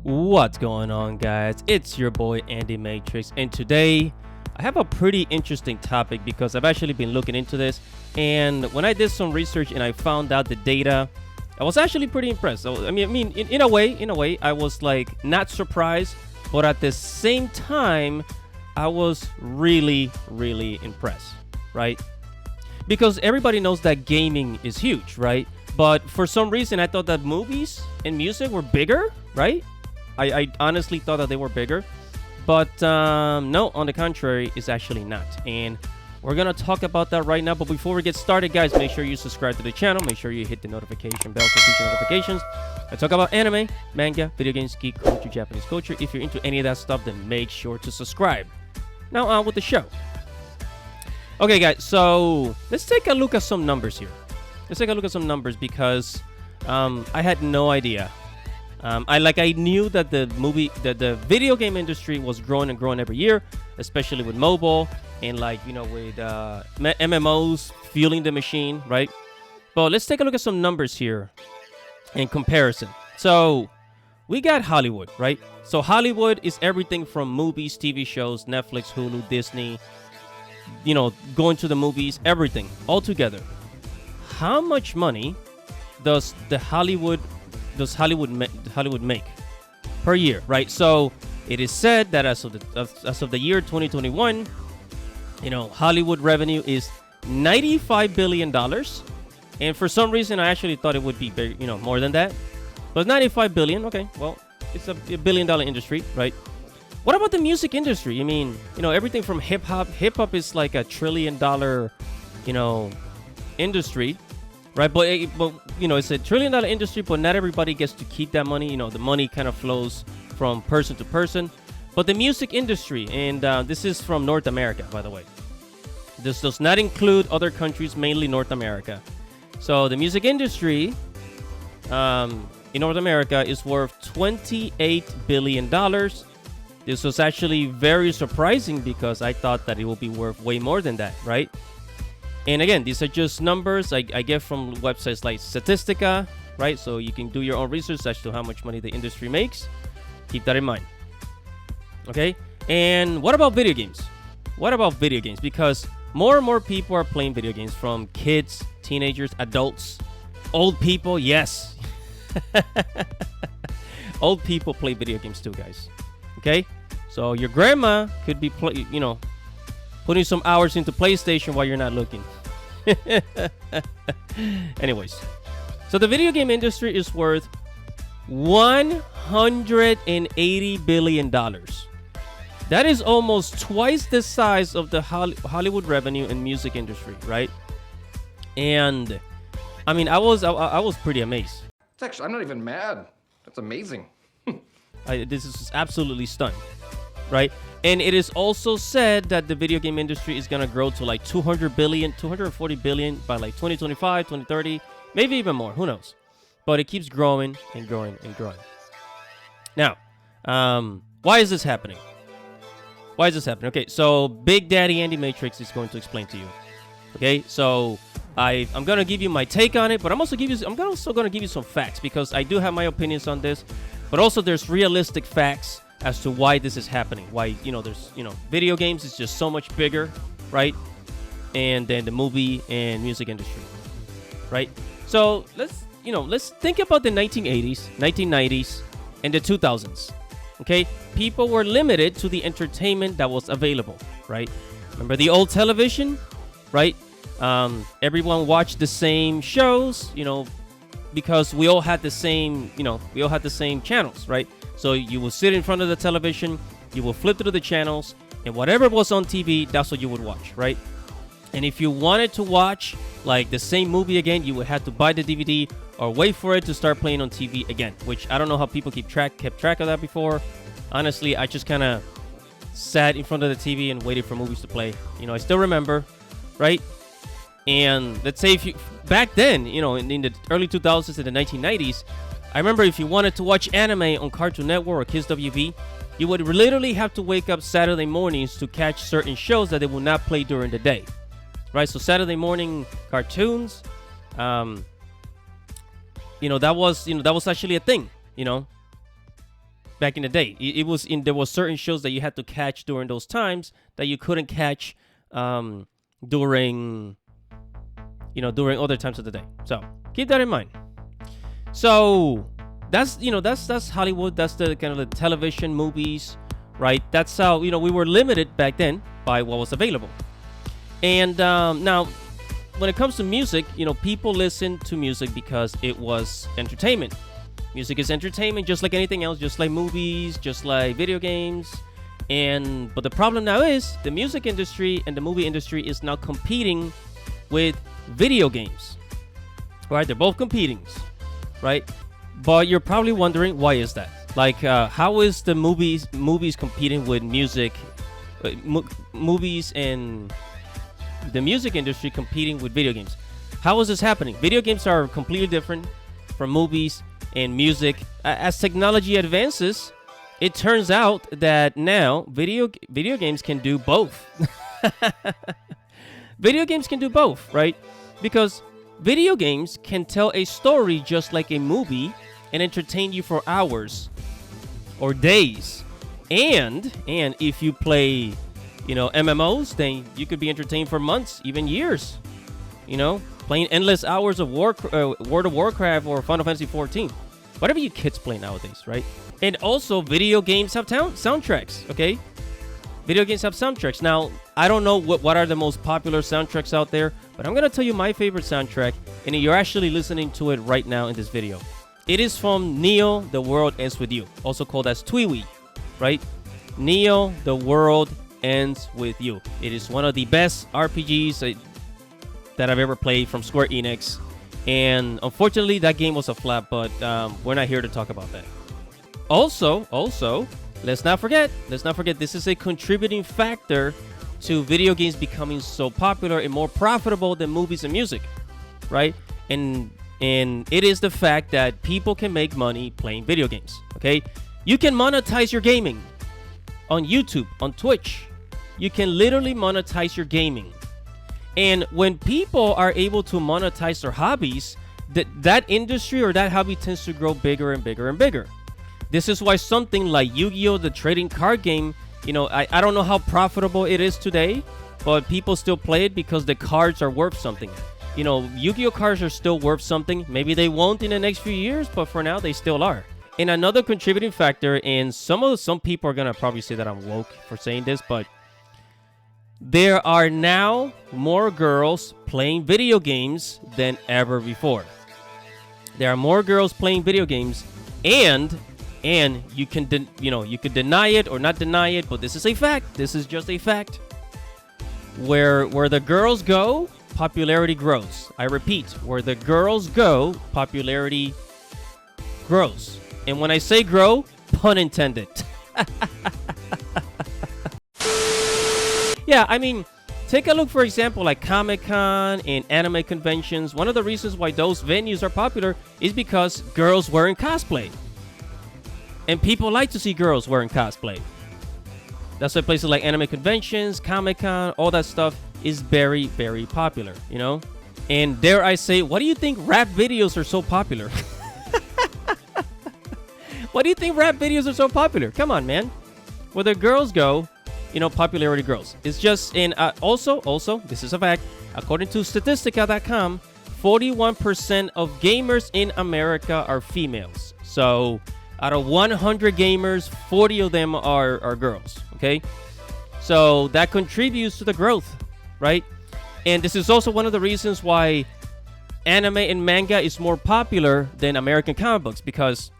What's going on, guys? It's your boy Andy Matrix, and today I have a pretty interesting topic because I've actually been looking into this, and when I did some research and I found out the data, I was actually pretty impressed. So, in a way, I was like not surprised, but at the same time, I was really impressed, right? Because everybody knows that gaming is huge, right? But for some reason, I thought that movies and music were bigger, right? I honestly thought that they were bigger, but no, on the contrary, it's actually not. And we're gonna talk about that right now. But before we get started, guys, make sure you subscribe to the channel. Make sure you hit the notification bell for future notifications. I talk about anime, manga, video games, geek culture, Japanese culture. If you're into any of that stuff, then make sure to subscribe. Now on with the show. Okay, guys, so let's take a look at some numbers here. Let's take a look at some numbers because I had no idea. I knew that the video game industry was growing and growing every year, especially with mobile and with MMOs fueling the machine, right? But let's take a look at some numbers here in comparison. So we got Hollywood, right? So Hollywood is everything from movies, TV shows, Netflix, Hulu, Disney, going to the movies, everything all together. How much money does Hollywood make per year, right? So it is said that as of the year 2021, Hollywood revenue is $95 billion. And for some reason, I actually thought it would be big, more than that. But 95 billion, okay, well, it's a billion-dollar industry, right? What about the music industry? I mean, everything from hip-hop. Hip-hop is like $1 trillion, industry, right? But it's a $1 trillion industry, but not everybody gets to keep that money. The money kind of flows from person to person. But the music industry, and this is from North America, by the way. This does not include other countries, mainly North America. So the music industry in North America is worth $28 billion. This was actually very surprising because I thought that it would be worth way more than that, right? And again, these are just numbers I get from websites like Statistica, right? So you can do your own research as to how much money the industry makes. Keep that in mind. Okay? And what about video games? What about video games? Because more and more people are playing video games, from kids, teenagers, adults, old people. Yes. Old people play video games too, guys. Okay? So your grandma could be putting some hours into PlayStation while you're not looking. Anyways, so the video game industry is worth $180 billion. That is almost twice the size of the Hollywood revenue and music industry, right? And I mean, I was pretty amazed. It's actually, I'm not even mad. That's amazing. This is absolutely stunning, right? And it is also said that the video game industry is going to grow to like 240 billion by like 2025, 2030, maybe even more. Who knows? But it keeps growing and growing and growing. Now, why is this happening? Why is this happening? Okay, so Big Daddy Andy Matrix is going to explain to you. Okay, so I'm going to give you my take on it, but I'm also going to give you some facts because I do have my opinions on this, but also there's realistic facts as to why this is happening. Why, there's, video games is just so much bigger, right? And then the movie and music industry, right? So let's think about the 1980s, 1990s, and the 2000s. Okay, people were limited to the entertainment that was available, right? Remember the old television, right? Everyone watched the same shows, because we all had the same, channels, right? So you will sit in front of the television, you will flip through the channels, and whatever was on TV, that's what you would watch, right? And if you wanted to watch like the same movie again, you would have to buy the DVD or wait for it to start playing on TV again, which I don't know how people kept track of that before. Honestly, I just kind of sat in front of the TV and waited for movies to play. I still remember, right? And let's say back then, in the early 2000s and the 1990s, I remember if you wanted to watch anime on Cartoon Network or Kids WB, you would literally have to wake up Saturday mornings to catch certain shows that they will not play during the day, right? So Saturday morning cartoons, that was actually a thing, back in the day. There was certain shows that you had to catch during those times that you couldn't catch during other times of the day. So keep that in mind. So that's Hollywood. That's the kind of the television, movies, right? That's how we were limited back then by what was available. And now, when it comes to music, people listen to music because it was entertainment. Music is entertainment, just like anything else, just like movies, just like video games. But the problem now is the music industry and the movie industry is now competing with video games. Right? They're both competing, right? But you're probably wondering, why is that? Like, how is the movies competing with music? Movies and the music industry competing with video games. How is this happening? Video games are completely different from movies and music. As technology advances, it turns out that now video games can do both. Video games can do both, right? Because video games can tell a story just like a movie and entertain you for hours or days. And if you play, MMOs, then you could be entertained for months, even years. Playing endless hours of World of Warcraft or Final Fantasy 14. Whatever you kids play nowadays, right? And also, video games have soundtracks, okay? Video games have soundtracks. Now, I don't know what are the most popular soundtracks out there, but I'm going to tell you my favorite soundtrack, and you're actually listening to it right now in this video. It is from Neo, The World Ends With You, also called as Twiwi, right? Neo, The World Ends With You. It is one of the best RPGs that I've ever played from Square Enix, and unfortunately that game was a flop, but we're not here to talk about that. Also, let's not forget this is a contributing factor to video games becoming so popular and more profitable than movies and music, right? And it is the fact that people can make money playing video games, okay? You can monetize your gaming on YouTube, on Twitch. You can literally monetize your gaming. And when people are able to monetize their hobbies, that industry or that hobby tends to grow bigger and bigger and bigger. This is why something like Yu-Gi-Oh! The trading card game, I don't know how profitable it is today, but people still play it because the cards are worth something. Yu-Gi-Oh! Cards are still worth something. Maybe they won't in the next few years, but for now, they still are. And another contributing factor, and some people are going to probably say that I'm woke for saying this, but there are now more girls playing video games than ever before. There are more girls playing video games, and you can deny it or not deny it, but this is a fact. This is just a fact. Where the girls go, popularity grows. I repeat, where the girls go, popularity grows. And when I say grow, pun intended. Yeah, I mean, take a look, for example, like Comic-Con and anime conventions. One of the reasons why those venues are popular is because girls wearing cosplay. And people like to see girls wearing cosplay. That's why places like anime conventions, Comic-Con, all that stuff is very, very popular, And dare I say, what do you think rap videos are so popular? Why do you think rap videos are so popular? Come on, man. Where the girls go, popularity grows. It's just also, this is a fact. According to Statistica.com, 41% of gamers in America are females. So out of 100 gamers, 40 of them are girls, okay? So that contributes to the growth, right? And this is also one of the reasons why anime and manga is more popular than American comic books, because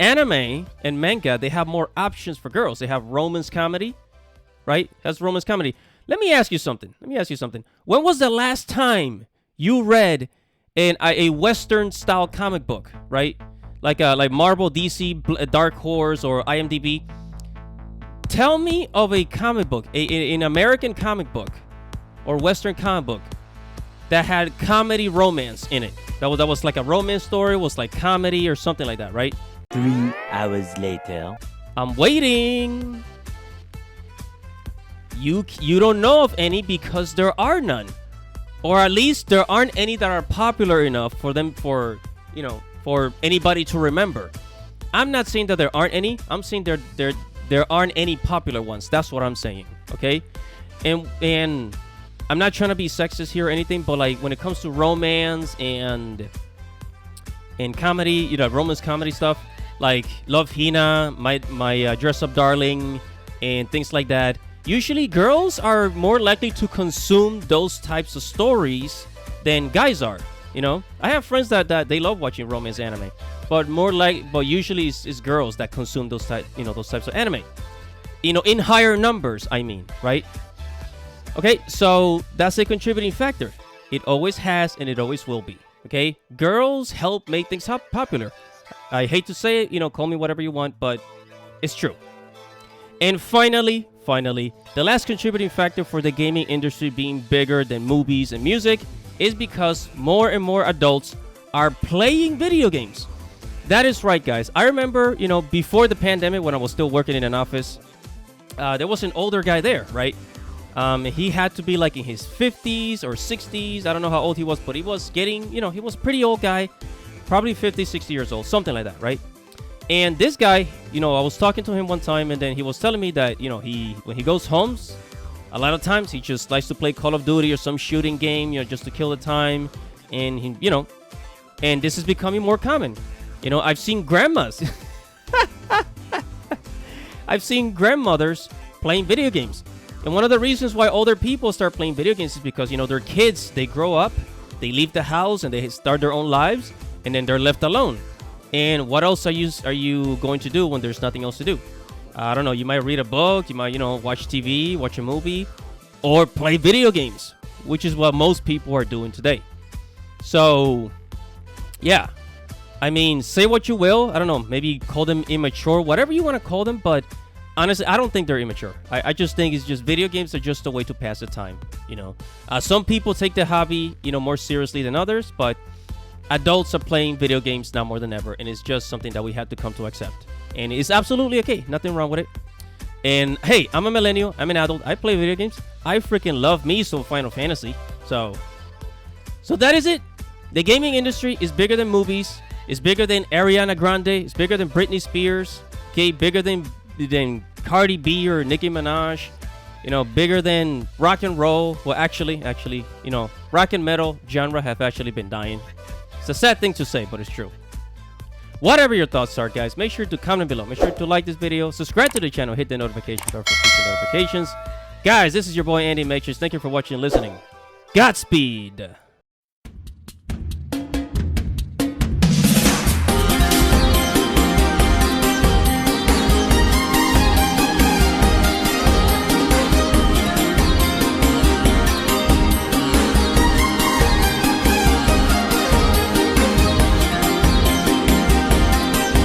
anime and manga, they have more options for girls. They have romance comedy, right? That's romance comedy. Let me ask you something. When was the last time you read a Western-style comic book, right? Like Marvel, DC, Dark Horse, or IMDb. Tell me of a comic book, an American comic book, or Western comic book that had comedy romance in it. That was like a romance story, was like comedy or something like that, right? 3 hours later. I'm waiting. You don't know of any because there are none. Or at least there aren't any that are popular enough for anybody to remember. I'm not saying that there aren't any. I'm saying there aren't any popular ones. That's what I'm saying. Okay, and I'm not trying to be sexist here or anything, but like when it comes to romance and comedy, you know, romance comedy stuff like Love Hina, my Dress Up Darling, and things like that. Usually, girls are more likely to consume those types of stories than guys are. You know, I have friends that they love watching romance anime, but usually it's girls that consume those types of anime. You know, in higher numbers, I mean, right? Okay, so that's a contributing factor. It always has and it always will be. Okay, girls help make things popular. I hate to say it, you know, call me whatever you want, but it's true. And finally, the last contributing factor for the gaming industry being bigger than movies and music is because more and more adults are playing video games. That is right, guys. I remember, you know, before the pandemic when I was still working in an office, there was an older guy there, right? He had to be like in his 50s or 60s. I don't know how old he was, but he was getting, you know, he was a pretty old guy, probably 50, 60 years old, something like that, right? And this guy, you know, I was talking to him one time, and then he was telling me that, you know, when he goes home, a lot of times he just likes to play Call of Duty or some shooting game, you know, just to kill the time. And he, you know, and this is becoming more common. You know, I've seen grandmas. I've seen grandmothers playing video games. And one of the reasons why older people start playing video games is because, you know, their kids, they grow up, they leave the house, and they start their own lives, and then they're left alone. And what else are you going to do when there's nothing else to do? I don't know. You might read a book. You might, you know, watch TV, watch a movie, or play video games, which is what most people are doing today. So, yeah. I mean, say what you will. I don't know. Maybe call them immature, whatever you want to call them. But honestly, I don't think they're immature. I just think it's just video games are just a way to pass the time. You know, some people take the hobby, you know, more seriously than others, but adults are playing video games now more than ever, and it's just something that we have to come to accept. And it's absolutely okay. Nothing wrong with it. And hey, I'm a millennial. I'm an adult. I play video games. I freaking love me some Final Fantasy. So that is it. The gaming industry is bigger than movies. It's bigger than Ariana Grande. It's bigger than Britney Spears. Okay, bigger than Cardi B or Nicki Minaj. You know, bigger than rock and roll. Well, actually, you know, rock and metal genre have actually been dying. It's a sad thing to say, but it's true. Whatever your thoughts are, guys, make sure to comment below. Make sure to like this video, subscribe to the channel, hit the notification bell for future notifications. Guys, this is your boy Andy Matrix. Thank you for watching and listening. Godspeed.